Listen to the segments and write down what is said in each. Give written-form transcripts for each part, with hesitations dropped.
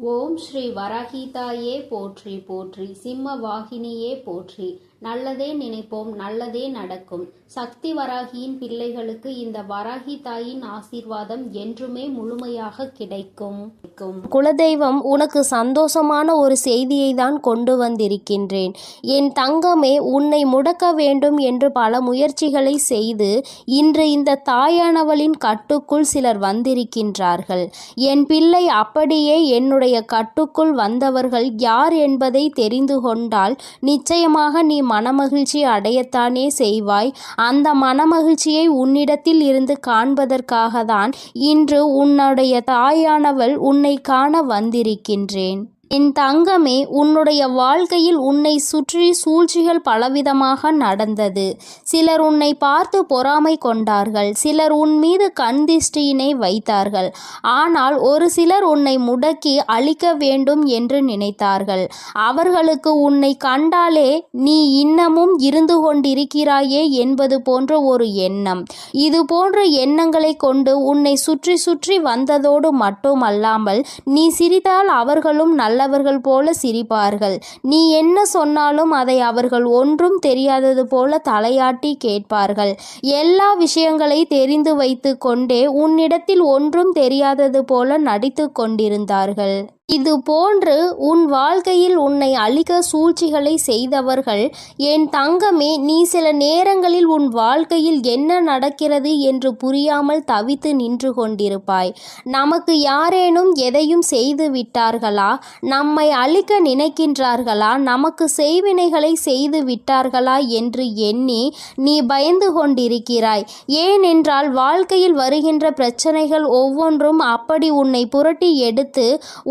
ஓம் ஸ்ரீ வராகிதாயே போற்றி போற்றி, சிம்ம வாகினியே போற்றி. நல்லதே நினைப்போம், நல்லதே நடக்கும். சக்தி வராகியின் பிள்ளைகளுக்கு இந்த வராகி தாயின் ஆசீர்வாதம் என்றுமே முழுமையாக கிடைக்கும். குலதெய்வம், உனக்கு சந்தோஷமான ஒரு செய்தியை தான் கொண்டு வந்திருக்கின்றேன். என் தங்கமே, உன்னை முடக்க வேண்டும் என்று பல முயற்சிகளை செய்து இன்று இந்த தாயானவளின் கட்டுக்குள் சிலர் வந்திருக்கின்றார்கள். என் பிள்ளை, அப்படியே என்னுடைய கட்டுக்குள் வந்தவர்கள் யார் என்பதை தெரிந்து கொண்டால் நிச்சயமாக நீ மனமகிழ்ச்சி அடையத்தானே செய்வாய். அந்த மனமகிழ்ச்சியை உன்னிடத்தில் இருந்து காண்பதற்காக தான் இன்று உன்னுடைய தாயானவள் உன்னை காண வந்திருக்கின்றேன். என் தங்கமே, உன்னுடைய வாழ்க்கையில் உன்னை சுற்றி சூழ்ச்சிகள் பலவிதமாக நடந்தது. சிலர் உன்னை பார்த்து பொறாமை கொண்டார்கள், சிலர் உன் மீது கண் திஷ்டியினை வைத்தார்கள். ஆனால் ஒரு சிலர் உன்னை முடக்கி அழிக்க வேண்டும் என்று நினைத்தார்கள். அவர்களுக்கு உன்னை கண்டாலே நீ இன்னமும் இருந்து கொண்டிருக்கிறாயே என்பது போன்ற ஒரு எண்ணம். இது போன்ற எண்ணங்களை கொண்டு உன்னை சுற்றி சுற்றி வந்ததோடு மட்டுமல்லாமல் நீ சிரித்தால் அவர்களும் நல்லவர்கள் போல சிரிப்பார்கள். நீ என்ன சொன்னாலும் அதை அவர்கள் ஒன்றும் தெரியாதது போல தலையாட்டி கேட்பார்கள். எல்லா விஷயங்களை தெரிந்து வைத்து கொண்டே உன்னிடத்தில் ஒன்றும் தெரியாதது போல நடித்து கொண்டிருந்தார்கள். இது போன்று உன் வாழ்க்கையில் உன்னை அழிக்க சூழ்ச்சிகளை செய்தவர்கள், என் தங்கமே, நீ சில நேரங்களில் உன் வாழ்க்கையில் என்ன நடக்கிறது என்று புரியாமல் தவித்து நின்று கொண்டிருப்பாய். நமக்கு யாரேனும் எதையும் செய்து விட்டார்களா, நம்மை அழிக்க நினைக்கின்றார்களா, நமக்கு செய்வினைகளை செய்து விட்டார்களா என்று எண்ணி நீ பயந்து கொண்டிருக்கிறாய். ஏனென்றால் வாழ்க்கையில் வருகின்ற பிரச்சனைகள் ஒவ்வொன்றும் அப்படி உன்னை புரட்டி எடுத்து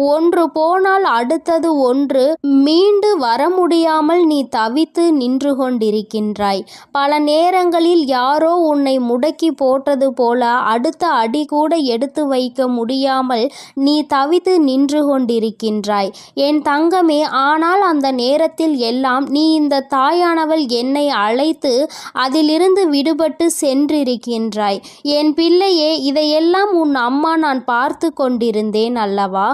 ஒன்று போனால் அடுத்தது ஒன்று மீண்டு வர முடியாமல் நீ தவித்து நின்று கொண்டிருக்கின்றாய். பல நேரங்களில் யாரோ உன்னை முடக்கி போட்டது போல அடுத்த அடி கூட எடுத்து வைக்க முடியாமல் நீ தவித்து நின்று கொண்டிருக்கின்றாய் என் தங்கமே. ஆனால் அந்த நேரத்தில் எல்லாம் நீ இந்த தாயானவள் என்னை அழைத்து அதிலிருந்து விடுபட்டு சென்றிருக்கின்றாய். என் பிள்ளையே, இதையெல்லாம் உன் அம்மா நான் பார்த்து கொண்டிருந்தேன் அல்லவா?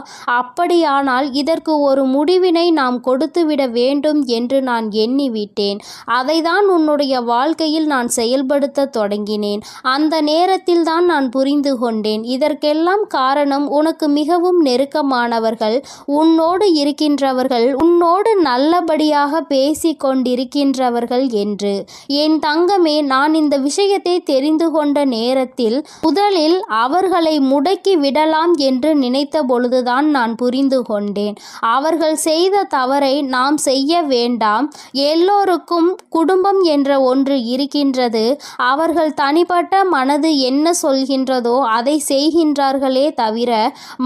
அப்படியானால் இதற்கு ஒரு முடிவினை நாம் கொடுத்துவிட வேண்டும் என்று நான் எண்ணிவிட்டேன். அதைதான் உன்னுடைய வாழ்க்கையில் நான் செயல்படுத்த தொடங்கினேன். அந்த நேரத்தில் தான் நான் புரிந்து கொண்டேன். இதற்கெல்லாம் காரணம் உனக்கு மிகவும் நெருக்கமானவர்கள், உன்னோடு இருக்கின்றவர்கள், உன்னோடு நல்லபடியாக பேசி கொண்டிருக்கின்றவர்கள் என்று. என் தங்கமே, நான் இந்த விஷயத்தை தெரிந்து கொண்ட நேரத்தில் முதலில் அவர்களை முடக்கி விடலாம் என்று நினைத்த பொழுதுதான் நான் புரிந்து கொண்டேன். அவர்கள் செய்த தவறை நாம் செய்ய வேண்டாம். எல்லோருக்கும் குடும்பம் என்ற ஒன்று இருக்கின்றது. அவர்கள் தனிப்பட்ட மனது என்ன சொல்கின்றதோ அதை செய்கின்றார்களே தவிர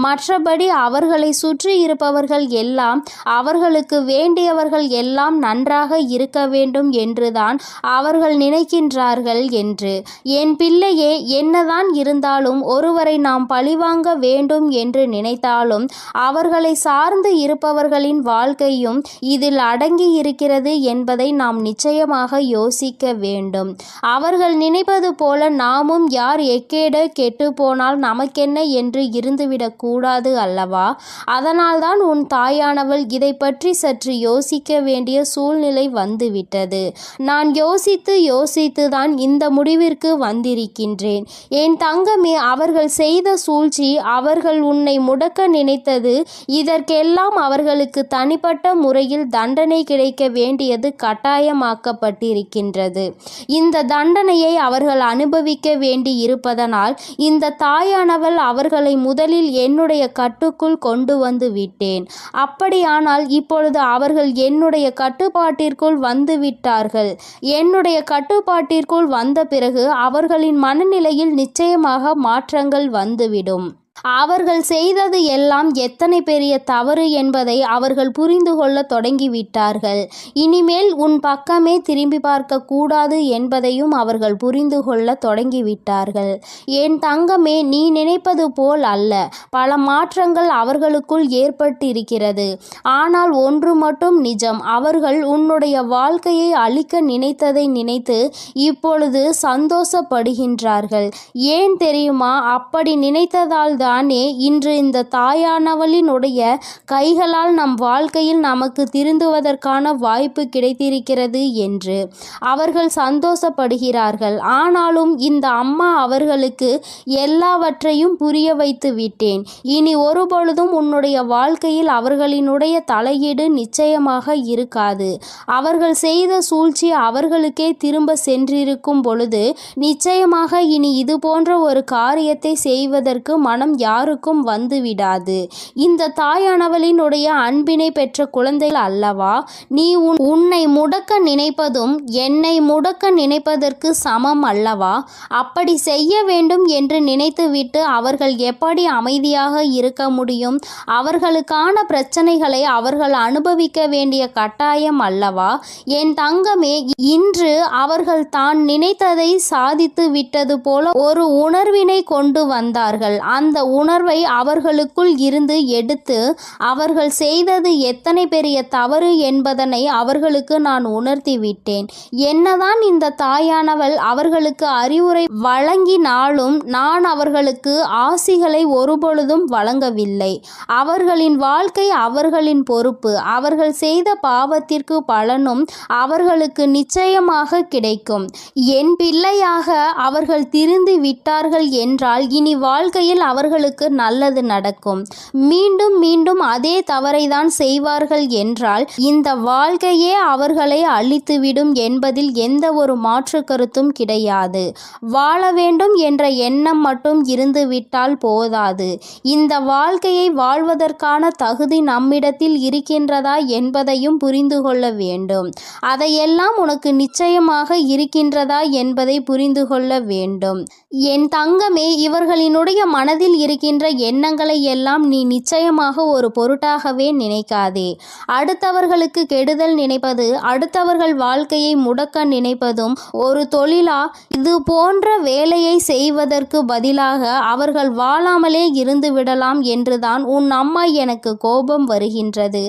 மற்றபடி அவர்களை சுற்றி இருப்பவர்கள் எல்லாம் அவர்களுக்கு வேண்டியவர்கள் எல்லாம் நன்றாக இருக்க வேண்டும் என்றுதான் அவர்கள் நினைக்கின்றார்கள் என்று. என் பிள்ளையே, என்னதான் இருந்தாலும் ஒருவரை நாம் பழிவாங்க வேண்டும் என்று நினைத்தாலும் அவர்களை சார்ந்து இருப்பவர்களின் வாழ்க்கையும் இதில் அடங்கி இருக்கிறது என்பதை நாம் நிச்சயமாக யோசிக்க வேண்டும். அவர்கள் நினைப்பது போல நாமும் யார் எக்கேட கெட்டு போனால் நமக்கென்ன என்று இருந்துவிடக் கூடாது அல்லவா? அதனால்தான் உன் தாயானவள் இதை பற்றி சற்று யோசிக்க வேண்டிய சூழ்நிலை வந்துவிட்டது. நான் யோசித்து தான் இந்த முடிவிற்கு வந்திருக்கின்றேன். என் தங்கமே, அவர்கள் செய்த சூழ்ச்சி, அவர்கள் உன்னை முடக்க நினைத்தது, இதற்கெல்லாம் அவர்களுக்கு தனிப்பட்ட முறையில் தண்டனை கிடைக்க வேண்டியது கட்டாயமாக்கப்பட்டிருக்கின்றது. இந்த தண்டனையை அவர்கள் அனுபவிக்க வேண்டி இருப்பதனால் இந்த தாயானவள் அவர்களை முதலில் என்னுடைய கட்டுக்குள் கொண்டு வந்து விட்டேன். அப்படியானால் இப்பொழுது அவர்கள் என்னுடைய கட்டுப்பாட்டிற்குள் வந்து விட்டார்கள். என்னுடைய கட்டுப்பாட்டிற்குள் வந்த பிறகு அவர்களின் மனநிலையில் நிச்சயமாக மாற்றங்கள் வந்துவிடும். அவர்கள் செய்தது எல்லாம் எத்தனை பெரிய தவறு என்பதை அவர்கள் புரிந்து கொள்ள தொடங்கிவிட்டார்கள். இனிமேல் உன் பக்கமே திரும்பி பார்க்க கூடாது என்பதையும் அவர்கள் புரிந்து கொள்ள தொடங்கிவிட்டார்கள். என் தங்கமே, நீ நினைப்பது போல் அல்ல. பல மாற்றங்கள் அவர்களுக்குள் ஏற்பட்டிருக்கிறது. ஆனால் ஒன்று மட்டும் நிஜம், அவர்கள் உன்னுடைய வாழ்க்கையை அழிக்க நினைத்ததை நினைத்து இப்பொழுது சந்தோஷப்படுகின்றார்கள். ஏன் தெரியுமா? அப்படி நினைத்ததால் தானே இன்று இந்த தாயானவளினுடைய கைகளால் நம் வாழ்க்கையில் நமக்கு திருந்துவதற்கான வாய்ப்பு கிடைத்திருக்கிறது என்று அவர்கள் சந்தோஷப்படுகிறார்கள். ஆனாலும் இந்த அம்மா அவர்களுக்கு எல்லாவற்றையும் புரிய வைத்து விட்டேன். இனி ஒருபொழுதும் உன்னுடைய வாழ்க்கையில் அவர்களினுடைய தலையீடு நிச்சயமாக இருக்காது. அவர்கள் செய்த சூழ்ச்சி அவர்களுக்கே திரும்ப சென்றிருக்கும் பொழுது நிச்சயமாக இனி இது போன்ற ஒரு காரியத்தை செய்வதற்கு மனம் யாருக்கும் வந்துவிடாது. இந்த தாயானவளினுடைய அன்பினை பெற்ற குழந்தைகள் அல்லவா நீ உன்னை முடக்க நினைப்பதும் என்னை முடக்க நினைப்பதற்கு சமம் அல்லவா? அப்படி செய்ய வேண்டும் என்று நினைத்துவிட்டு அவர்கள் எப்படி அமைதியாக இருக்க முடியும்? அவர்களுக்கான பிரச்சனைகளை அவர்கள் அனுபவிக்க வேண்டிய கட்டாயம் அல்லவா? என் தங்கமே, இன்று அவர்கள் தான் நினைத்ததை சாதித்து விட்டது போல ஒரு உணர்வினை கொண்டு வந்தார்கள். அந்த உணர்வை அவர்களுக்குள் இருந்து எடுத்து அவர்கள் செய்தது எத்தனை பெரிய தவறு என்பதனை அவர்களுக்கு நான் உணர்த்தி விட்டேன். என்னதான் இந்த தாயானவள் அவர்களுக்கு அறிவுரை வழங்கினாலும் நான் அவர்களுக்கு ஆசிகளை ஒருபொழுதும் வழங்கவில்லை. அவர்களின் வாழ்க்கை அவர்களின் பொறுப்பு. அவர்கள் செய்த பாவத்திற்கு பலனும் அவர்களுக்கு நிச்சயமாக கிடைக்கும். என் பிள்ளையாக அவர்கள் திருந்து விட்டார்கள் என்றால் இனி வாழ்க்கையில் அவர்களுக்கு நல்லது நடக்கும். மீண்டும் மீண்டும் அதே தவறை தான் செய்வார்கள் என்றால் இந்த வாழ்க்கையே அவர்களை அழித்துவிடும் என்பதில் எந்த ஒரு மாற்று கருத்தும் கிடையாது. வாழ வேண்டும் என்ற எண்ணம் மட்டும் இருந்துவிட்டால் போதாது. இந்த வாழ்க்கையை வாழ்வதற்கான தகுதி நம்மிடத்தில் இருக்கின்றதா என்பதையும் புரிந்து கொள்ள வேண்டும். அதையெல்லாம் உனக்கு நிச்சயமாக இருக்கின்றதா என்பதை புரிந்து கொள்ள வேண்டும். என் தங்கமே, இவர்களினுடைய மனதில் இருக்கின்ற எண்ணங்களை எல்லாம் நீ நிச்சயமாக ஒரு பொருட்டாகவே நினைக்காதே. அடுத்தவர்களுக்கு கெடுதல் நினைப்பது, அடுத்தவர்கள் வாழ்க்கையை முடக்க நினைப்பதும் ஒரு தொழிலா? இது போன்ற வேலையை செய்வதற்கு பதிலாக அவர்கள் வாழாமலே இருந்து விடலாம் என்றுதான் உன் அம்மா எனக்கு கோபம் வருகின்றது.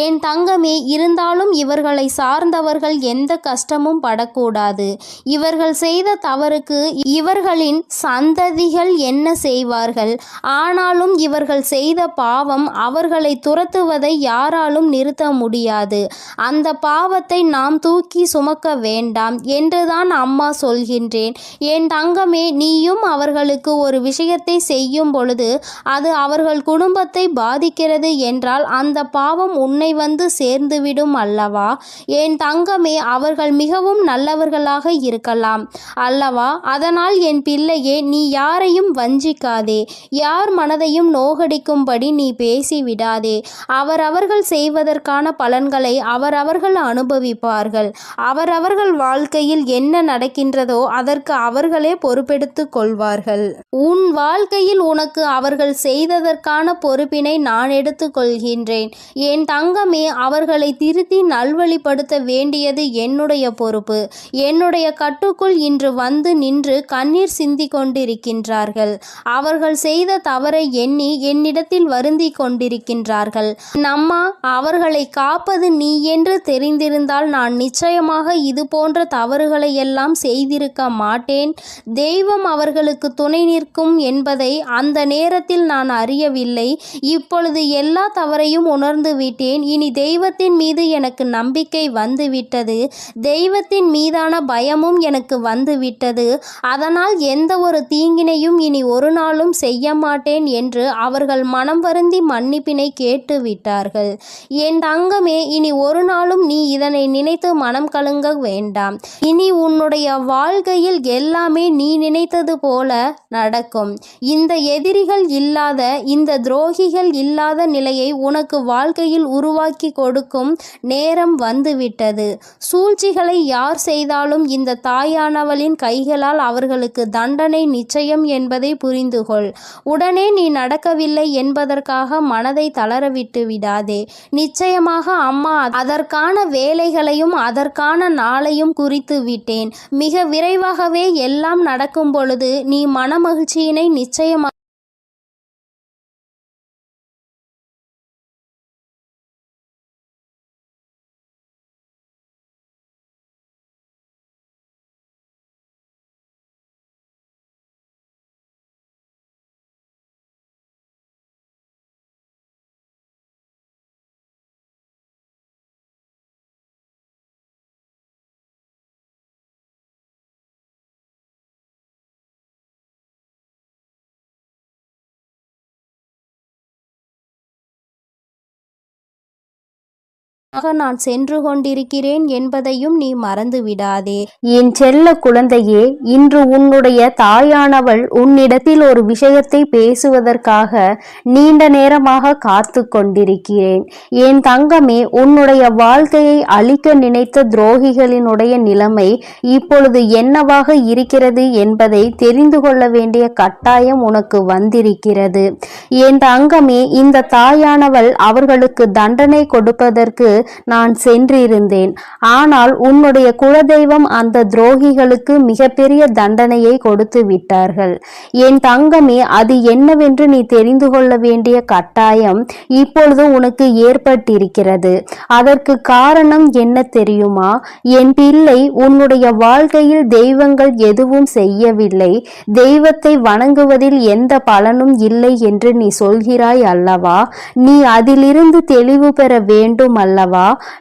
என் தங்கமே, இருந்தாலும் இவர்களை சார்ந்தவர்கள் எந்த கஷ்டமும் படக்கூடாது. இவர்கள் செய்த தவறுக்கு இவர்களின் சந்ததிகள் என்ன செய்வார்கள்? ஆனாலும் இவர்கள் செய்த பாவம் அவர்களை துரத்துவதை யாராலும் நிறுத்த முடியாது. அந்த பாவத்தை நாம் தூக்கி சுமக்க வேண்டாம் என்றுதான் அம்மா சொல்கின்றேன். என் தங்கமே, நீயும் அவர்களுக்கு ஒரு விஷயத்தை செய்யும் பொழுது அது அவர்கள் குடும்பத்தை பாதிக்கிறது என்றால் அந்த பாவம் உன்னை வந்து சேர்ந்துவிடும் அல்லவா? என் தங்கமே, அவர்கள் மிகவும் நல்லவர்களாக இருக்கலாம் அல்லவா? அதனால் என் பிள்ளையே, நீ யாரையும் வஞ்சிக்காதே. யார் மனதையும் நோகடிக்கும்படி நீ பேசிவிடாதே. அவரவர்கள் செய்வதற்கான பலன்களை அவரவர்கள் அனுபவிப்பார்கள். அவரவர்கள் வாழ்க்கையில் என்ன நடக்கின்றதோ அதற்கு அவர்களே பொறுப்பெடுத்துக் கொள்வார்கள். உன் வாழ்க்கையில் உனக்கு அவர்கள் செய்ததற்கான பொறுப்பினை நான் எடுத்துக் கொள்கின்றேன். என் தங்கமே, அவர்களை திருத்தி நல்வழிப்படுத்த வேண்டியது என்னுடைய பொறுப்பு. என்னுடைய கட்டுக்குள் இன்று வந்து நின்று கண்ணீர் சிந்தி கொண்டிருக்கின்றார்கள். அவர்கள் செய்த தவறை எண்ணி என்னிடத்தில் வருந்தி கொண்டிருக்கின்றார்கள். அம்மா, அவர்களை காப்பது நீ என்று தெரிந்திருந்தால் நான் நிச்சயமாக இது போன்ற தவறுகளை எல்லாம் செய்திருக்க மாட்டேன். தெய்வம் அவர்களுக்கு துணை நிற்கும் என்பதை அந்த நேரத்தில் நான் அறியவில்லை. இப்பொழுது எல்லா தவறையும் உணர்ந்து விட்டேன். இனி தெய்வத்தின் மீது எனக்கு நம்பிக்கை வந்துவிட்டது. தெய்வத்தின் மீதான பயமும் எனக்கு வந்துவிட்டது. அதனால் எந்த ஒரு தீங்கினையும் இனி ஒரு நாளும் செய்ய மாட்டேன் என்று அவர்கள் மனம் வருந்தி மன்னிப்பினை கேட்டு விட்டார்கள். என் தங்கமே, இனி ஒரு நாளும் நீ இதனை நினைத்து மனம் கலங்க வேண்டாம். இனி உன்னுடைய வாழ்க்கையில் எல்லாமே நீ நினைத்தது போல நடக்கும். இந்த எதிரிகள் இல்லாத, இந்த துரோகிகள் இல்லாத நிலையை உனக்கு வாழ்க்கையில் உருவாக்கி கொடுக்கும் நேரம் வந்துவிட்டது. சூழ்ச்சிகளை யார் செய்தாலும் இந்த தாயானவளின் கைகளால் அவர்களுக்கு தண்டனை நிச்சயம் என்பதை புரிந்துகொள். உடனே நீ நடக்கவில்லை என்பதற்காக மனதை தளரவிட்டு விடாதே. நிச்சயமாக அம்மா அதற்கான வேலைகளையும் அதற்கான நாளையும் குறித்து விட்டேன். மிக விரைவாகவே எல்லாம் நடக்கும் பொழுது நீ மனமகிழ்ச்சியினை நிச்சயமாக நான் சென்று கொண்டிருக்கிறேன் என்பதையும் நீ மறந்து விடாதே. என் செல்ல குழந்தையே, இன்று உன்னுடைய தாயானவள் உன்னிடத்தில் ஒரு விஷயத்தை பேசுவதற்காக நீண்ட நேரமாக காத்து கொண்டிருக்கிறேன். என் தங்கமே, உன்னுடைய வாழ்க்கையை அழிக்க நினைத்த துரோகிகளினுடைய நிலைமை இப்பொழுது என்னவாக இருக்கிறது என்பதை தெரிந்து கொள்ள வேண்டிய கட்டாயம் உனக்கு வந்திருக்கிறது. என் தங்கமே, இந்த தாயானவள் அவர்களுக்கு தண்டனை கொடுப்பதற்கு நான் சென்றிருந்தேன். ஆனால் உன்னுடைய குலதெய்வம் அந்த துரோகிகளுக்கு மிகப்பெரிய தண்டனையை கொடுத்து விட்டார்கள். என் தங்கமே, அது என்னவென்று நீ தெரிந்து கொள்ள வேண்டிய கட்டாயம் இப்பொழுது உனக்கு ஏற்பட்டிருக்கிறது. அதற்கு காரணம் என்ன தெரியுமா? என் பிள்ளை, உன்னுடைய வாழ்க்கையில் தெய்வங்கள் எதுவும் செய்யவில்லை, தெய்வத்தை வணங்குவதில் எந்த பலனும் இல்லை என்று நீ சொல்கிறாய் அல்லவா? நீ அதிலிருந்து தெளிவு பெற வேண்டும் அல்லவா?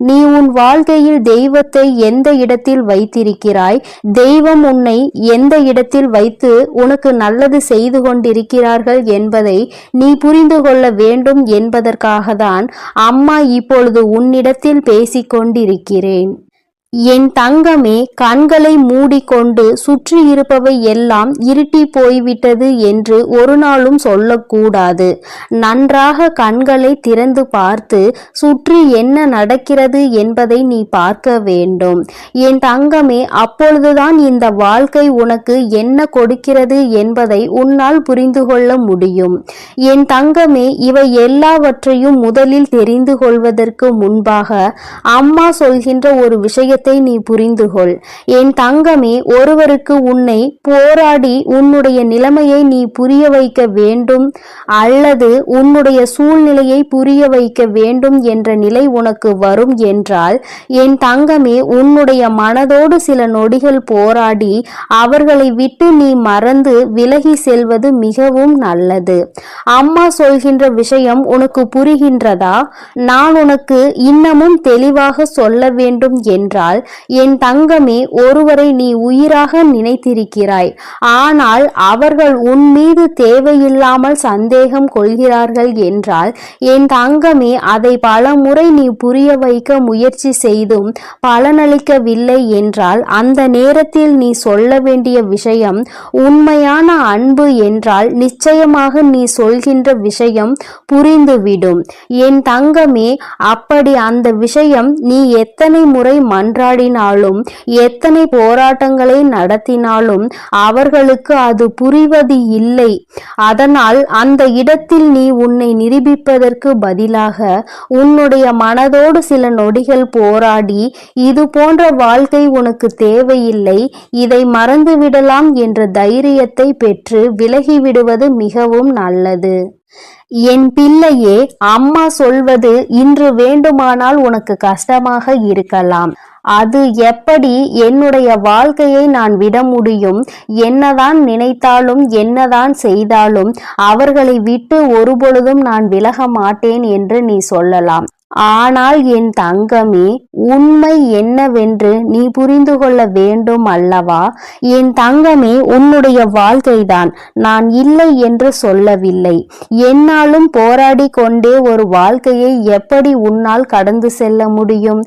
நீ உன் வாழ்க்கையில் தெய்வத்தை எந்த இடத்தில் வைத்திருக்கிறாய்? தெய்வம் உன்னை எந்த இடத்தில் வைத்து உனக்கு நல்லது செய்து கொண்டிருக்கிறார்கள் என்பதை நீ புரிந்து கொள்ள வேண்டும் என்பதற்காக தான் அம்மா இப்பொழுது உன்னிடத்தில் பேசிக் கொண்டிருக்கிறேன். என் தங்கமே, கண்களை மூடிக்கொண்டு சுற்றி இருப்பவை எல்லாம் இருட்டி போய்விட்டது என்று ஒரு நாளும் சொல்லக்கூடாது. நன்றாக கண்களை திறந்து பார்த்து சுற்றி என்ன நடக்கிறது என்பதை நீ பார்க்க வேண்டும். என் தங்கமே, அப்பொழுதுதான் இந்த வாழ்க்கை உனக்கு என்ன கொடுக்கிறது என்பதை உன்னால் புரிந்து கொள்ள முடியும். என் தங்கமே, இவை எல்லாவற்றையும் முதலில் தெரிந்து கொள்வதற்கு முன்பாக அம்மா சொல்கின்ற ஒரு விஷயத்தை நீ புரிந்து கொள். என் தங்கமே, ஒருவருக்கு உன்னை போராடி உன்னுடைய நிலைமையை நீ புரிய வைக்க வேண்டும் அல்லது உன்னுடைய சூழ்நிலையை புரிய வைக்க வேண்டும் என்ற நிலை உனக்கு வரும் என்றால், என் தங்கமே, உன்னுடைய மனதோடு சில நொடிகள் போராடி அவர்களை விட்டு நீ மறந்து விலகி செல்வது மிகவும் நல்லது. அம்மா சொல்கின்ற விஷயம் உனக்கு புரிகின்றதா? நான் உனக்கு இன்னமும் தெளிவாக சொல்ல வேண்டும் என்றால், என் தங்கமே, ஒருவரை நீ உயிராக நினைத்திருக்கிறாய். ஆனால் அவர்கள் உன் மீது தேவையில்லாமல் சந்தேகம் கொள்கிறார்கள் என்றால், என் தங்கமே, அதை பல முறை நீ புரிய வைக்க முயற்சி செய்தும் பலனளிக்கவில்லை என்றால், அந்த நேரத்தில் நீ சொல்ல வேண்டிய விஷயம் உண்மையான அன்பு என்றால் நிச்சயமாக நீ சொல்கின்ற விஷயம் புரிந்துவிடும். என் தங்கமே, அப்படி அந்த விஷயம் நீ எத்தனை முறை மன்றாடினாலும் எத்தனை போராட்டங்களை நடத்தினாலும் அவர்களுக்கு அது புரிவது இல்லை. அதனால் அந்த இடத்தில் நீ உன்னை நிரூபிப்பதற்கு பதிலாக உன்னுடைய மனதோடு சில நொடிகள் போராடி இது போன்ற வாழ்க்கை உனக்கு தேவையில்லை, இதை மறந்துவிடலாம் என்ற தைரியத்தை பெற்று விலகிவிடுவது மிகவும் நல்லது. என் பிள்ளையே, அம்மா சொல்வது இன்று வேண்டுமானால் உனக்கு கஷ்டமாக இருக்கலாம். அது எப்படி என்னுடைய வாழ்க்கையை நான் விட முடியும்? என்னதான் நினைத்தாலும் என்னதான் செய்தாலும் அவர்களை விட்டு ஒருபொழுதும் நான் விலக மாட்டேன் என்று நீ சொல்லலாம். ஆனால் என் தங்கமே, உண்மை என்னவென்று நீ புரிந்து கொள்ள வேண்டும் அல்லவா? என் தங்கமே, உன்னுடைய வாழ்க்கைதான், நான் இல்லை என்று சொல்லவில்லை. என்னாலும் போராடி கொண்டே ஒரு வாழ்க்கையை எப்படி உன்னால் கடந்து செல்ல முடியும்?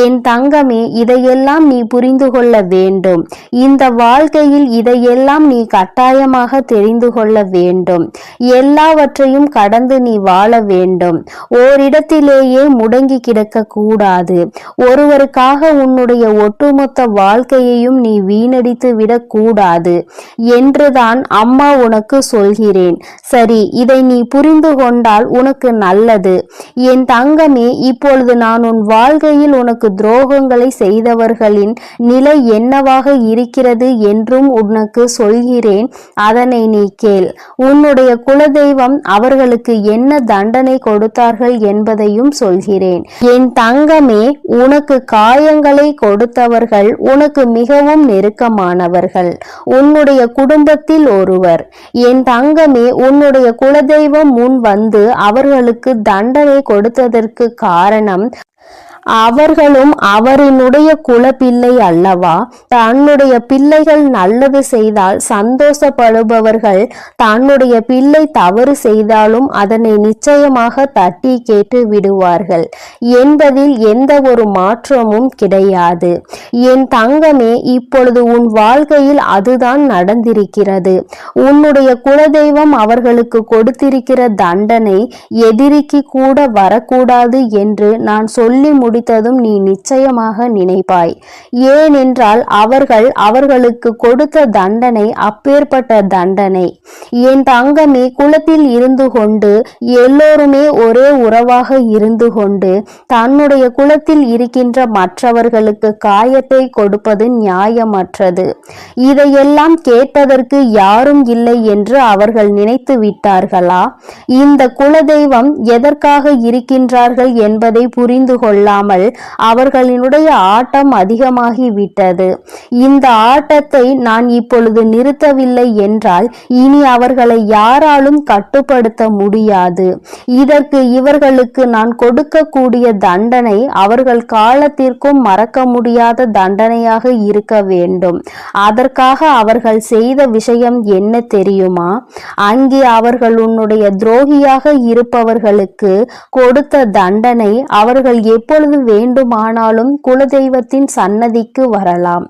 என் தங்கமே, இதையெல்லாம் நீ புரிந்து கொள்ள வேண்டும். இந்த வாழ்க்கையில் இதையெல்லாம் நீ கட்டாயமாக தெரிந்து கொள்ள வேண்டும். எல்லாவற்றையும் கடந்து நீ வாழ வேண்டும். ஓரிடத்திலேயே முடங்கி கிடக்க கூடாது. ஒருவருக்காக உன்னுடைய ஒட்டுமொத்த வாழ்க்கையையும் நீ வீணடித்து விடக்கூடாது என்றுதான் அம்மா உனக்கு சொல்கிறேன். சரி, இதை நீ புரிந்து கொண்டால் உனக்கு நல்லது. என் தங்கமே, இப்பொழுது நான் உன் வாழ்க்கையில் உனக்கு துரோகங்களை செய்தவர்களின் நிலை என்னவாக இருக்கிறது என்றும் உனக்கு சொல்கிறேன். அதனை நீ கேள். உன்னுடைய குலதெய்வம் அவர்களுக்கு என்ன தண்டனை கொடுத்தார்கள் என்பதையும் சொல்கிறேன். என் தங்கமே, உனக்கு காயங்களை கொடுத்தவர்கள் உனக்கு மிகவும் நெருக்கமானவர்கள், உன்னுடைய குடும்பத்தில் ஒருவர். என் தங்கமே, உன்னுடைய குலதெய்வம் முன் வந்து அவர்களுக்கு தண்டனை கொடுத்ததற்கு காரணம் அவர்களும் அவரினுடைய குலப்பிள்ளை அல்லவா? தன்னுடைய பிள்ளைகள் நல்லது செய்தால் சந்தோஷப்படுபவர்கள் தன்னுடைய பிள்ளை தவறு செய்தாலும் அதனை நிச்சயமாக தட்டி கேட்டு விடுவார்கள் என்பதில் எந்த ஒரு மாற்றமும் கிடையாது. என் தங்கமே, இப்பொழுது உன் வாழ்க்கையில் அதுதான் நடந்திருக்கிறது. உன்னுடைய குலதெய்வம் அவர்களுக்கு கொடுத்திருக்கிற தண்டனை எதிரிக்கு கூட வரக்கூடாது என்று நான் சொல்லி முடித்ததும் நீ நிச்சயமாக நினைப்பாய். ஏனென்றால் அவர்களுக்கு கொடுத்த தண்டனை அப்பேற்பட்ட தண்டனை. என் தங்கமே, குலத்தில் இருந்து கொண்டு எல்லோருமே ஒரே உறவாக இருந்து கொண்டு தன்னுடைய குலத்தில் இருக்கின்ற மற்றவர்களுக்கு காயத்தை கொடுப்பது நியாயமற்றது. இதையெல்லாம் கேட்பதற்கு யாரும் இல்லை என்று அவர்கள் நினைத்து விட்டார்களா? இந்த குலதெய்வம் எதற்காக இருக்கின்றார்கள் என்பதை புரிந்து கொள்ளாமல் அவர்களினுடைய ஆட்டம் அதிகமாகி விட்டது. இந்த ஆட்டத்தை நான் இப்பொழுது நிறுத்தவில்லை என்றால் இனி அவர்களை யாராலும் கட்டுப்படுத்த முடியாது. இதற்கு இவர்களுக்கு நான் கொடுக்கக்கூடிய தண்டனை அவர்கள் காலத்திற்கும் மறக்க முடியாத தண்டனையாக இருக்க வேண்டும். அதற்காக அவர்கள் செய்த விஷயம் என்ன தெரியுமா? அங்கே அவர்கள் உன்னுடைய துரோகியாக இருப்பவர்களுக்கு கொடுத்த தண்டனை அவர்கள் எப்பொழுது வேண்டுமானாலும் குலதெய்வத்தின் சன்னதிக்கு வரலாம்,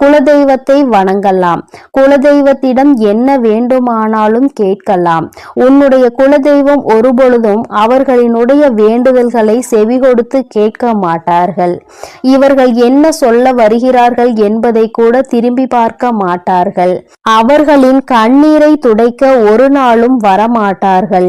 குலதெய்வத்தை வணங்கலாம், குலதெய்வத்திடம் என்ன வேண்டுமானாலும் கேட்கலாம். உன்னுடைய குலதெய்வம் ஒருபொழுதும் அவர்களினுடைய வேண்டுதல்களை செவி கொடுத்து கேட்க மாட்டார்கள். இவர்கள் என்ன சொல்ல வருகிறார்கள் என்பதை கூட திரும்பி பார்க்க மாட்டார்கள். அவர்களின் கண்ணீரை துடைக்க ஒரு நாளும் வரமாட்டார்கள்.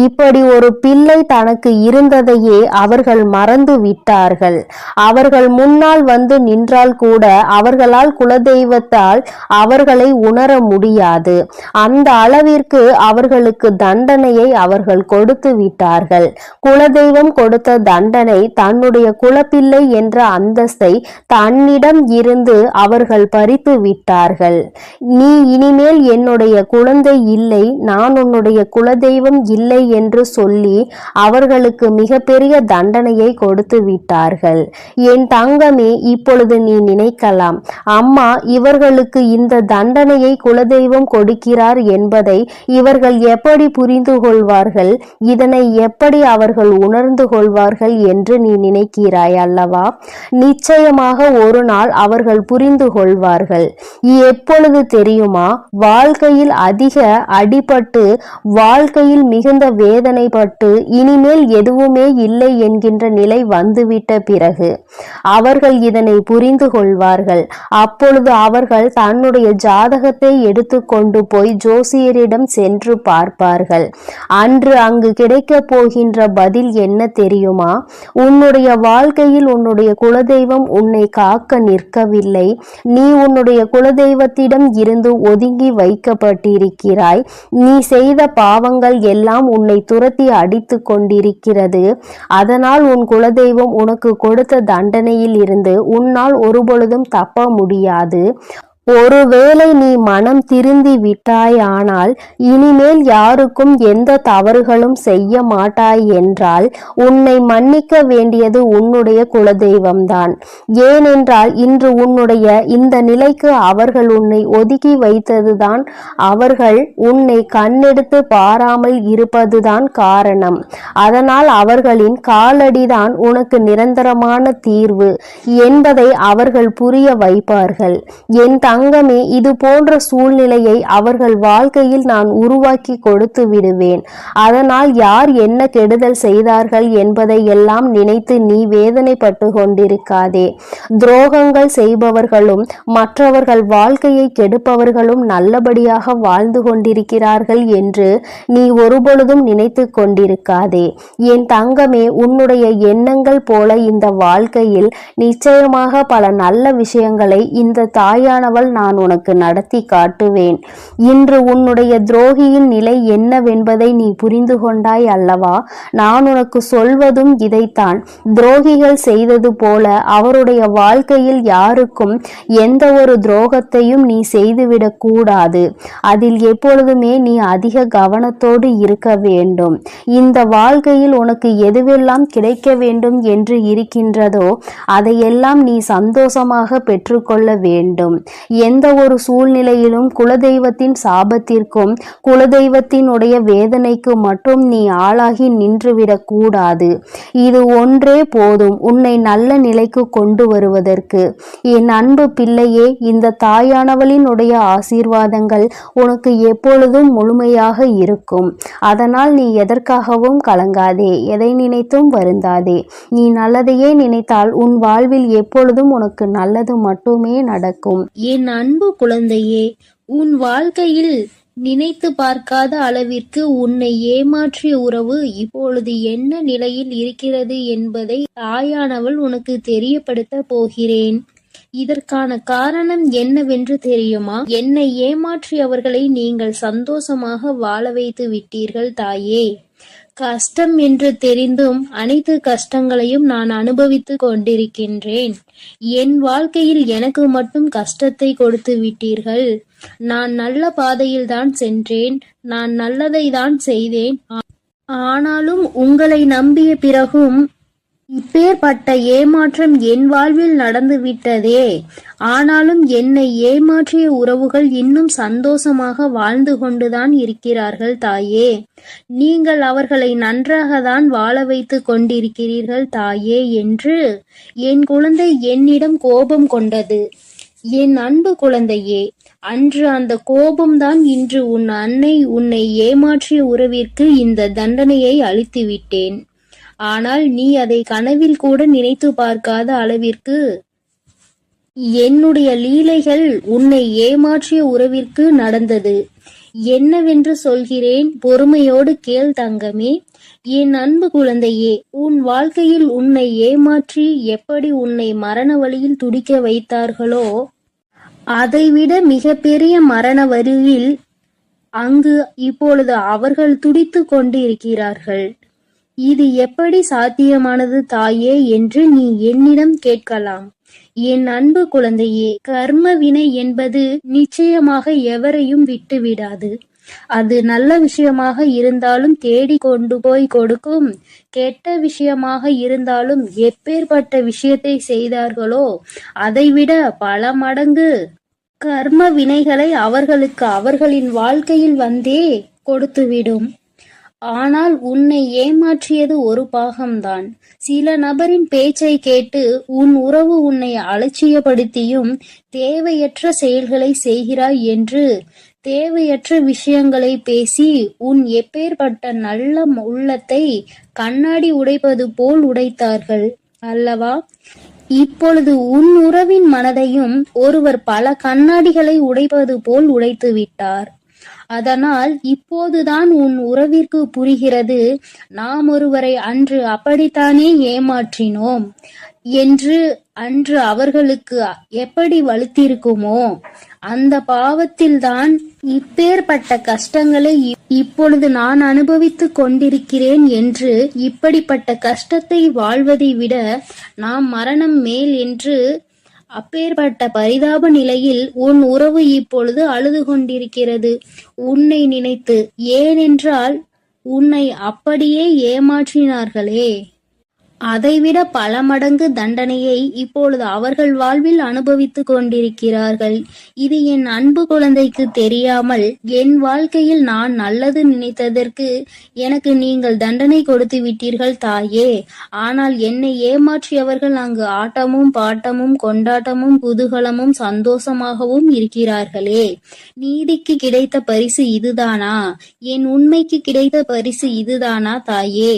இப்படி ஒரு பிள்ளை தனக்கு இருந்ததையே அவர்கள் மறந்து விட்டார்கள். அவர்கள் முன்னால் வந்து நின்றால் கூட அவர்களால் குலதெய்வத்தால் அவர்களை உணர முடியாது. அந்த அளவிற்கு அவர்களுக்கு தண்டனையை அவர்கள் கொடுத்து விட்டார்கள். குலதெய்வம் கொடுத்த தண்டனை தன்னுடைய குலப்பிள்ளை என்ற அந்தஸ்தை தன்னிடம் இருந்து அவர்கள் பறித்து விட்டார்கள். நீ இனிமேல் என்னுடைய குழந்தை இல்லை, நான் உன்னுடைய குலதெய்வம் இல்லை என்று சொல்லி அவர்களுக்கு மிகப்பெரிய தண்டனையை கொடுத்து விட்டார்கள். என் தங்கமே, இப்பொழுது நீ நினைக்கலாம், அம்மா இவர்களுக்கு இந்த தண்டனையை குலதெய்வம் கொடுக்கிறார் என்பதை இவர்கள் எப்படி புரிந்து கொள்வார்கள், இதனை எப்படி அவர்கள் உணர்ந்து கொள்வார்கள் என்று நீ நினைக்கிறாய் அல்லவா? நிச்சயமாக ஒரு நாள் அவர்கள் புரிந்து கொள்வார்கள். எப்பொழுது தெரியுமா? வாழ்க்கையில் அதிக அடிபட்டு வாழ்க்கையில் மிகுந்த வேதனைப்பட்டு இனிமேல் எதுவுமே இல்லை என்கின்ற நிலை வந்துவிட்ட பிறகு அவர்கள் இதனை புரிந்து கொள்வார்கள். அப்பொழுது அவர்கள் தன்னுடைய ஜாதகத்தை எடுத்து கொண்டு போய் ஜோசியரிடம் சென்று பார்ப்பார்கள். அன்று அங்கு கிடைக்க போகின்ற பதில் என்ன தெரியுமா? உன்னுடைய வாழ்க்கையில் உன்னுடைய குலதெய்வம் உன்னை காக்க நிற்கவில்லை. நீ உன்னுடைய குலதெய்வத்திடம் இருந்து ஒதுங்கி வைக்கப்பட்டிருக்கிறாய். நீ செய்த பாவங்கள் எல்லாம் உன்னை துரத்தி அடித்து கொண்டிருக்கிறது. அதனால் உன் குலதெய்வம் உனக்கு கொடுத்த தண்டனையில் இருந்து உன்னால் ஒருபொழுதும் தப்ப முடியாது. ஒருவேளை நீ மனம் திருந்தி விட்டாயானால் இனிமேல் யாருக்கும் எந்த தவறுகளும் செய்ய மாட்டாய் என்றால் உன்னை மன்னிக்க வேண்டியது உன்னுடைய குலதெய்வம்தான். ஏனென்றால் இன்று உன்னுடைய இந்த நிலைக்கு அவர்கள் உன்னை ஒதுக்கி வைத்ததுதான், அவர்கள் உன்னை கண்ணெடுத்து பாராமல் இருப்பதுதான் காரணம். அதனால் அவர்களின் காலடிதான் உனக்கு நிரந்தரமான தீர்வு என்பதை அவர்கள் புரிய வைப்பார்கள். என் தங்கமே, இது போன்ற சூழ்நிலையை அவர்கள் வாழ்க்கையில் நான் உருவாக்கி கொடுத்து விடுவேன். அதனால் யார் என்ன கெடுதல் செய்தார்கள் என்பதை எல்லாம் நினைத்து நீ வேதனைப்பட்டு கொண்டிருக்காதே. துரோகங்கள் செய்பவர்களும் மற்றவர்கள் வாழ்க்கையை கெடுப்பவர்களும் நல்லபடியாக வாழ்ந்து கொண்டிருக்கிறார்கள் என்று நீ ஒருபொழுதும் நினைத்து கொண்டிருக்காதே. என் தங்கமே, உன்னுடைய எண்ணங்கள் போல இந்த வாழ்க்கையில் நிச்சயமாக பல நல்ல விஷயங்களை இந்த தாயானவள் சொன்னால் நான் உனக்கு நடத்தி காட்டுவேன். இன்று உன்னுடைய துரோகியின் நிலை என்னவென்பதை நீ புரிந்து கொண்டாய் அல்லவா? நான் உனக்கு சொல்வதும் இதைத்தான். துரோகிகள் செய்தது போல அவருடைய வாழ்க்கையில் யாருக்கும் எந்த ஒரு துரோகத்தையும் நீ செய்துவிடக் கூடாது. அதில் எப்பொழுதுமே நீ அதிக கவனத்தோடு இருக்க வேண்டும். இந்த வாழ்க்கையில் உனக்கு எதுவெல்லாம் கிடைக்க வேண்டும் என்று இருக்கின்றதோ அதையெல்லாம் நீ சந்தோஷமாக பெற்றுக்கொள்ள வேண்டும். எந்த ஒரு சூழ்நிலையிலும் குலதெய்வத்தின் சாபத்திற்கும் குலதெய்வத்தினுடைய வேதனைக்கு மட்டும் நீ ஆளாகி நின்றுவிடக் கூடாது. இது ஒன்றே போதும் உன்னை நல்ல நிலைக்கு கொண்டு வருவதற்கு. என் அன்பு பிள்ளையே, இந்த தாயானவளினுடைய ஆசீர்வாதங்கள் உனக்கு எப்பொழுதும் முழுமையாக இருக்கும். அதனால் நீ எதற்காகவும் கலங்காதே, எதை நினைத்தும் வருந்தாதே. நீ நல்லதையே நினைத்தால் உன் வாழ்வில் எப்பொழுதும் உனக்கு நல்லது மட்டுமே நடக்கும். என் அன்பு குழந்தையே, உன் வாழ்க்கையில் நினைத்து பார்க்காத அளவிற்கு உன்னை ஏமாற்றிய உறவு இப்பொழுது என்ன நிலையில் இருக்கிறது என்பதை தாயானவள் உனக்கு தெரியப்படுத்த போகிறேன். இதற்கான காரணம் என்னவென்று தெரியுமா? என்னை ஏமாற்றியவர்களை நீங்கள் சந்தோஷமாக வாழ வைத்து விட்டீர்கள் தாயே. கஷ்டம் என்று தெரிந்தும் அனைத்து கஷ்டங்களையும் நான் அனுபவித்து கொண்டிருக்கின்றேன். என் வாழ்க்கையில் எனக்கு மட்டும் கஷ்டத்தை கொடுத்து விட்டீர்கள். நான் நல்ல பாதையில் தான் சென்றேன், நான் நல்லதை தான் செய்தேன். ஆனாலும் உங்களை நம்பிய பிறகும் இப்பேற்பட்ட ஏமாற்றம் என் வாழ்வில் நடந்து விட்டதே. ஆனாலும் என்னை ஏமாற்றிய உறவுகள் இன்னும் சந்தோஷமாக வாழ்ந்து கொண்டுதான் இருக்கிறார்கள் தாயே. நீங்கள் அவர்களை நன்றாக தான் வாழ வைத்து கொண்டிருக்கிறீர்கள் தாயே என்று என் குழந்தை என்னிடம் கோபம் கொண்டது. என் அன்பு குழந்தையே, அன்று அந்த கோபம்தான் இன்று உன் அன்னை உன்னை ஏமாற்றிய உறவிற்கு இந்த தண்டனையை அளித்து விட்டேன். ஆனால் நீ அதை கனவில் கூட நினைத்து பார்க்காத அளவிற்கு என்னுடைய லீலைகள் உன்னை ஏமாற்றிய உறவிற்கு நடந்தது. என்னவென்று சொல்கிறேன், பொறுமையோடு கேள் தங்கமே. என் அன்பு குழந்தையே, உன் வாழ்க்கையில் உன்னை ஏமாற்றி எப்படி உன்னை மரண வழியில் துடிக்க வைத்தார்களோ அதைவிட மிகப்பெரிய மரண வழியில் அங்கு இப்பொழுது அவர்கள் துடித்து கொண்டு இருக்கிறார்கள். இது எப்படி சாத்தியமானது தாயே என்று நீ என்னிடம் கேட்கலாம். என் அன்பு குழந்தையே, கர்ம வினை என்பது நிச்சயமாக எவரையும் விட்டுவிடாது. அது நல்ல விஷயமாக இருந்தாலும் தேடி கொண்டு போய் கொடுக்கும், கெட்ட விஷயமாக இருந்தாலும் எப்பேற்பட்ட விஷயத்தை செய்தார்களோ அதைவிட பல மடங்கு கர்ம வினைகளை அவர்களுக்கு அவர்களின் வாழ்க்கையில் வந்தே கொடுத்துவிடும். ஆனால் உன்னை ஏமாற்றியது ஒரு பாகம்தான். சில நபரின் பேச்சை கேட்டு உன் உறவு உன்னை அலட்சியப்படுத்தியும் தேவையற்ற செயல்களை செய்கிறாய் என்று தேவையற்ற விஷயங்களை பேசி உன் எப்பேற்பட்ட நல்ல உள்ளத்தை கண்ணாடி உடைப்பது போல் உடைத்தார்கள் அல்லவா? இப்பொழுது உன் உறவின் மனதையும் ஒருவர் பல கண்ணாடிகளை உடைப்பது போல் உடைத்து விட்டார். அதனால் இப்போதுதான் உன் உறவிற்கு புரிகிறது, நாம் ஒருவரை அன்று அப்படித்தானே ஏமாற்றினோம் என்று. அன்று அவர்களுக்கு எப்படி வலுத்திருக்குமோ அந்த பாவத்தில்தான் இப்பேற்பட்ட கஷ்டங்களை இப்பொழுது நான் அனுபவித்துக் கொண்டிருக்கிறேன் என்று. இப்படிப்பட்ட கஷ்டத்தை வாழ்வதை விட நாம் மரணம் மேல் என்று அப்பேற்பட்ட பரிதாப நிலையில் உன் உறவு இப்பொழுது அழுது கொண்டிருக்கிறது உன்னை நினைத்து. ஏனென்றால் உன்னை அப்படியே ஏமாற்றினார்களே, அதைவிட பல மடங்கு தண்டனையை இப்பொழுது அவர்கள் வாழ்வில் அனுபவித்துக் கொண்டிருக்கிறார்கள். இது என் அன்பு குழந்தைக்கு தெரியாமல் என் வாழ்க்கையில் நான் நல்லது நினைத்ததற்கு எனக்கு நீங்கள் தண்டனை கொடுத்து விட்டீர்கள் தாயே. ஆனால் என்னை ஏமாற்றியவர்கள் அங்கு ஆட்டமும் பாட்டமும் கொண்டாட்டமும் குதூகலமும் சந்தோஷமாகவும் இருக்கிறார்களே. நீதிக்கு கிடைத்த பரிசு இதுதானா? என் உண்மைக்கு கிடைத்த பரிசு இதுதானா தாயே?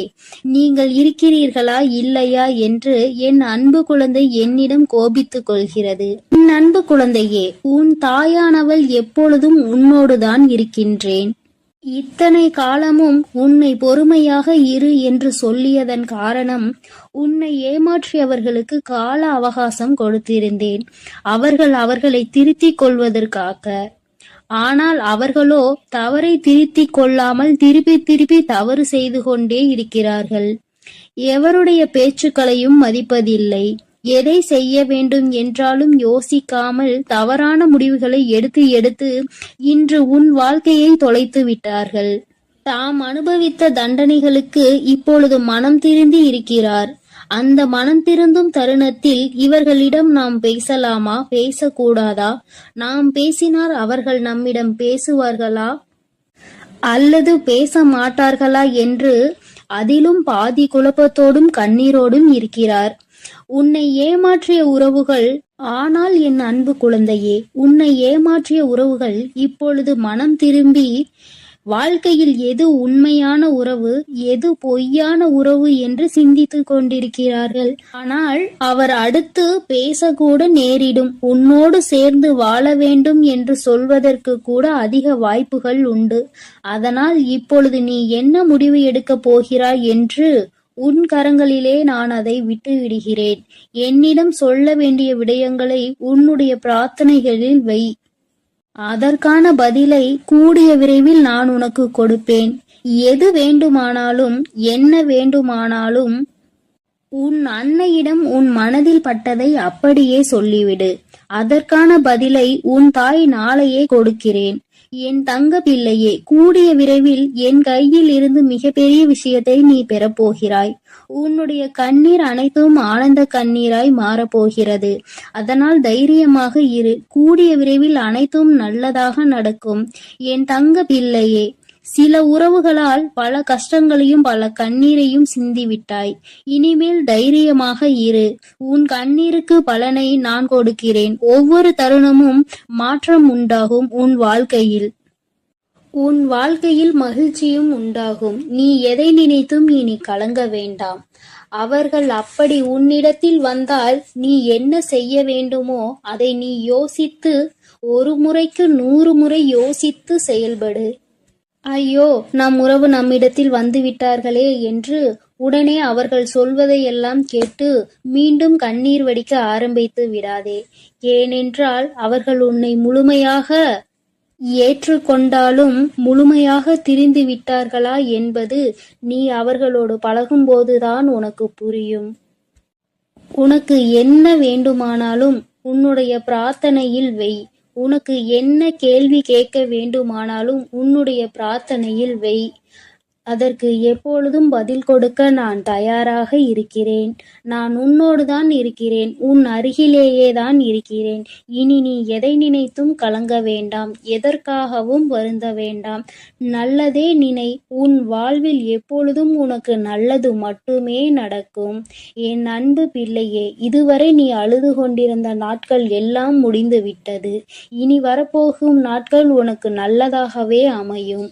நீங்கள் இருக்கிறீர்களா இல்லையா என்று என் அன்பு குழந்தை என்னிடம் கோபித்துக் கொள்கிறது. என் அன்பு குழந்தையே, உன் தாயானவள் எப்பொழுதும் உன்னோடுதான் இருக்கின்றேன். இத்தனை காலமும் உன்னை பொறுமையாக இரு என்று சொல்லியதன் காரணம், உன்னை ஏமாற்றியவர்களுக்கு கால அவகாசம் கொடுத்திருந்தேன், அவர்களை திருத்திக் கொள்வதற்காக. ஆனால் அவர்களோ தவறை திருத்திக் கொள்ளாமல் திருப்பி தவறு செய்து கொண்டே இருக்கிறார்கள். எவருடைய பேச்சுக்களையும் மதிப்பதில்லை. எதை செய்ய வேண்டும் என்றாலும் யோசிக்காமல் தவறான முடிவுகளை எடுத்து இன்று உன் வாழ்க்கையை தொலைத்து விட்டார்கள். தாம் அனுபவித்த தண்டனைகளுக்கு இப்பொழுது மனம் திருந்தி இருக்கிறார். அந்த மனம் திருந்தும் தருணத்தில் இவர்களிடம் நாம் பேசலாமா, பேசக்கூடாதா? நாம் பேசினார் அவர்கள் நம்மிடம் பேசுவார்களா அல்லது பேச மாட்டார்களா என்று அதிலும் பாதி குழப்பத்தோடும் கண்ணீரோடும் இருக்கிறார். உன்னை ஏமாற்றிய உறவுகள், ஆனால் என் அன்பு குழந்தையே, உன்னை ஏமாற்றிய உறவுகள் இப்பொழுது மனம் திரும்பி வாழ்க்கையில் எது உண்மையான உறவு, எது பொய்யான உறவு என்று சிந்தித்துக் கொண்டிருக்கிறார்கள். ஆனால் அவர் அடுத்து பேசக்கூட நேரிடும். உன்னோடு சேர்ந்து வாழ வேண்டும் என்று சொல்வதற்கு கூட அதிக வாய்ப்புகள் உண்டு. அதனால் இப்பொழுது நீ என்ன முடிவு எடுக்கப் போகிறாய் என்று உன் கரங்களிலே நான் அதை விட்டு விடுகிறேன். என்னிடம் சொல்ல வேண்டிய விடயங்களை உன்னுடைய பிரார்த்தனைகளில் வை. அதற்கான பதிலை கூடிய விரைவில் நான் உனக்கு கொடுப்பேன். எது வேண்டுமானாலும், என்ன வேண்டுமானாலும் உன் அன்னையிடம் உன் மனதில் பட்டதை அப்படியே சொல்லிவிடு. அதற்கான பதிலை உன் தாய் நாளையே கொடுக்கிறேன். என் தங்க பிள்ளையே, கூடிய விரைவில் என் கையில் இருந்து மிகப்பெரிய விஷயத்தை நீ பெறப்போகிறாய். உன்னுடைய கண்ணீர் அனைத்தும் ஆனந்த கண்ணீராய் மாறப்போகிறது. அதனால் தைரியமாக இரு. கூடிய விரைவில் அனைத்தும் நல்லதாக நடக்கும். என் தங்க பிள்ளையே, சில உறவுகளால் பல கஷ்டங்களையும் பல கண்ணீரையும் சிந்திவிட்டாய். இனிமேல் தைரியமாக இரு. உன் கண்ணீருக்கு பலனை நான் கொடுக்கிறேன். ஒவ்வொரு தருணமும் மாற்றம் உண்டாகும். உன் வாழ்க்கையில் மகிழ்ச்சியும் உண்டாகும். நீ எதை நினைத்தும் இனி கலங்க வேண்டாம். அவர்கள் அப்படி உன்னிடத்தில் வந்தால் நீ என்ன செய்ய வேண்டுமோ அதை நீ யோசித்து, ஒரு முறைக்கு 100 முறை யோசித்து செயல்படு. ஐயோ, நம் உறவு நம்மிடத்தில் வந்து விட்டார்களே என்று உடனே அவர்கள் சொல்வதையெல்லாம் கேட்டு மீண்டும் கண்ணீர் வடிக்க ஆரம்பித்து விடாதே. ஏனென்றால் அவர்கள் உன்னை முழுமையாக ஏற்றுக்கொண்டாலும் முழுமையாக திரிந்து விட்டார்களா என்பது நீ அவர்களோடு பழகும்போதுதான் உனக்கு புரியும். உனக்கு என்ன வேண்டுமானாலும் உன்னுடைய பிரார்த்தனையில் வை. உனக்கு என்ன கேள்வி கேட்க வேண்டுமானாலும் உன்னுடைய பிரார்த்தனையில் வை. அதற்கு எப்பொழுதும் பதில் கொடுக்க நான் தயாராக இருக்கிறேன். நான் உன்னோடு தான் இருக்கிறேன். உன் அருகிலேயே தான் இருக்கிறேன். இனி நீ எதை நினைத்தும் கலங்க வேண்டாம். எதற்காகவும் வருந்த வேண்டாம். நல்லதே நினை. உன் வாழ்வில் எப்பொழுதும் உனக்கு நல்லது மட்டுமே நடக்கும். என் அன்பு பிள்ளையே, இதுவரை நீ அழுது கொண்டிருந்த நாட்கள் எல்லாம் முடிந்து விட்டது. இனி வரப்போகும் நாட்கள் உனக்கு நல்லதாகவே அமையும்.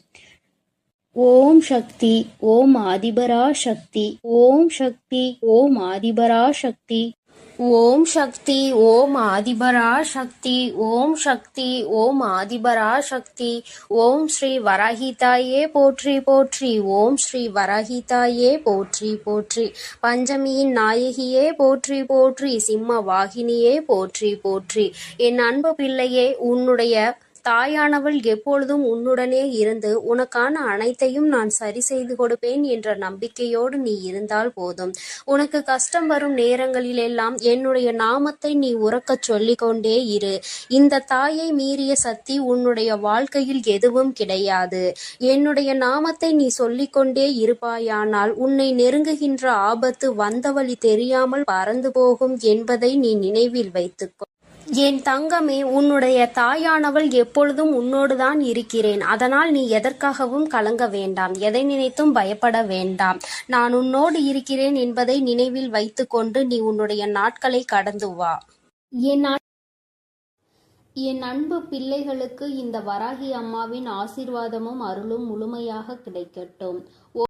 ஓம் சக்தி, ஓம் ஆதிபரா சக்தி, ஓம் சக்தி, ஓம் ஆதிபரா சக்தி, ஓம் சக்தி, ஓம் ஆதிபரா சக்தி, ஓம் சக்தி, ஓம் ஆதிபரா சக்தி. ஓம் ஸ்ரீ வராஹிதாயே போற்றி போற்றி. ஓம் ஸ்ரீ வராஹிதாயே போற்றி போற்றி. பஞ்சமியின் நாயகியே போற்றி போற்றி. சிம்ம வாகினியே போற்றி போற்றி. என் அன்பு பிள்ளையே, உன்னுடைய தாயானவள் எப்பொழுதும் உன்னுடனே இருந்து உனக்கான அனைத்தையும் நான் சரி செய்து கொடுப்பேன் என்ற நம்பிக்கையோடு நீ இருந்தால் போதும். உனக்கு கஷ்டம் வரும் நேரங்களிலெல்லாம் என்னுடைய நாமத்தை நீ உரக்கச் சொல்லிக்கொண்டே இரு. இந்த தாயை மீறிய சக்தி உன்னுடைய வாழ்க்கையில் எதுவும் கிடையாது. என்னுடைய நாமத்தை நீ சொல்லிக்கொண்டே இருப்பாயானால் உன்னை நெருங்குகின்ற ஆபத்து வந்த வழி தெரியாமல் பறந்து போகும் என்பதை நீ நினைவில் வைத்துக்கொள். என் தங்கமே, உன்னுடைய தாயானவள் எப்பொழுதும் உன்னோடுதான் இருக்கிறேன். அதனால் நீ எதற்காகவும் கலங்க வேண்டாம். எதை நினைத்தும் பயப்பட வேண்டாம். நான் உன்னோடு இருக்கிறேன் என்பதை நினைவில் வைத்துக்கொண்டு நீ உன்னுடைய நாட்களை கடந்து வா. என் அன்பு பிள்ளைகளுக்கு இந்த வராகி அம்மாவின் ஆசீர்வாதமும் அருளும் முழுமையாக கிடைக்கட்டும்.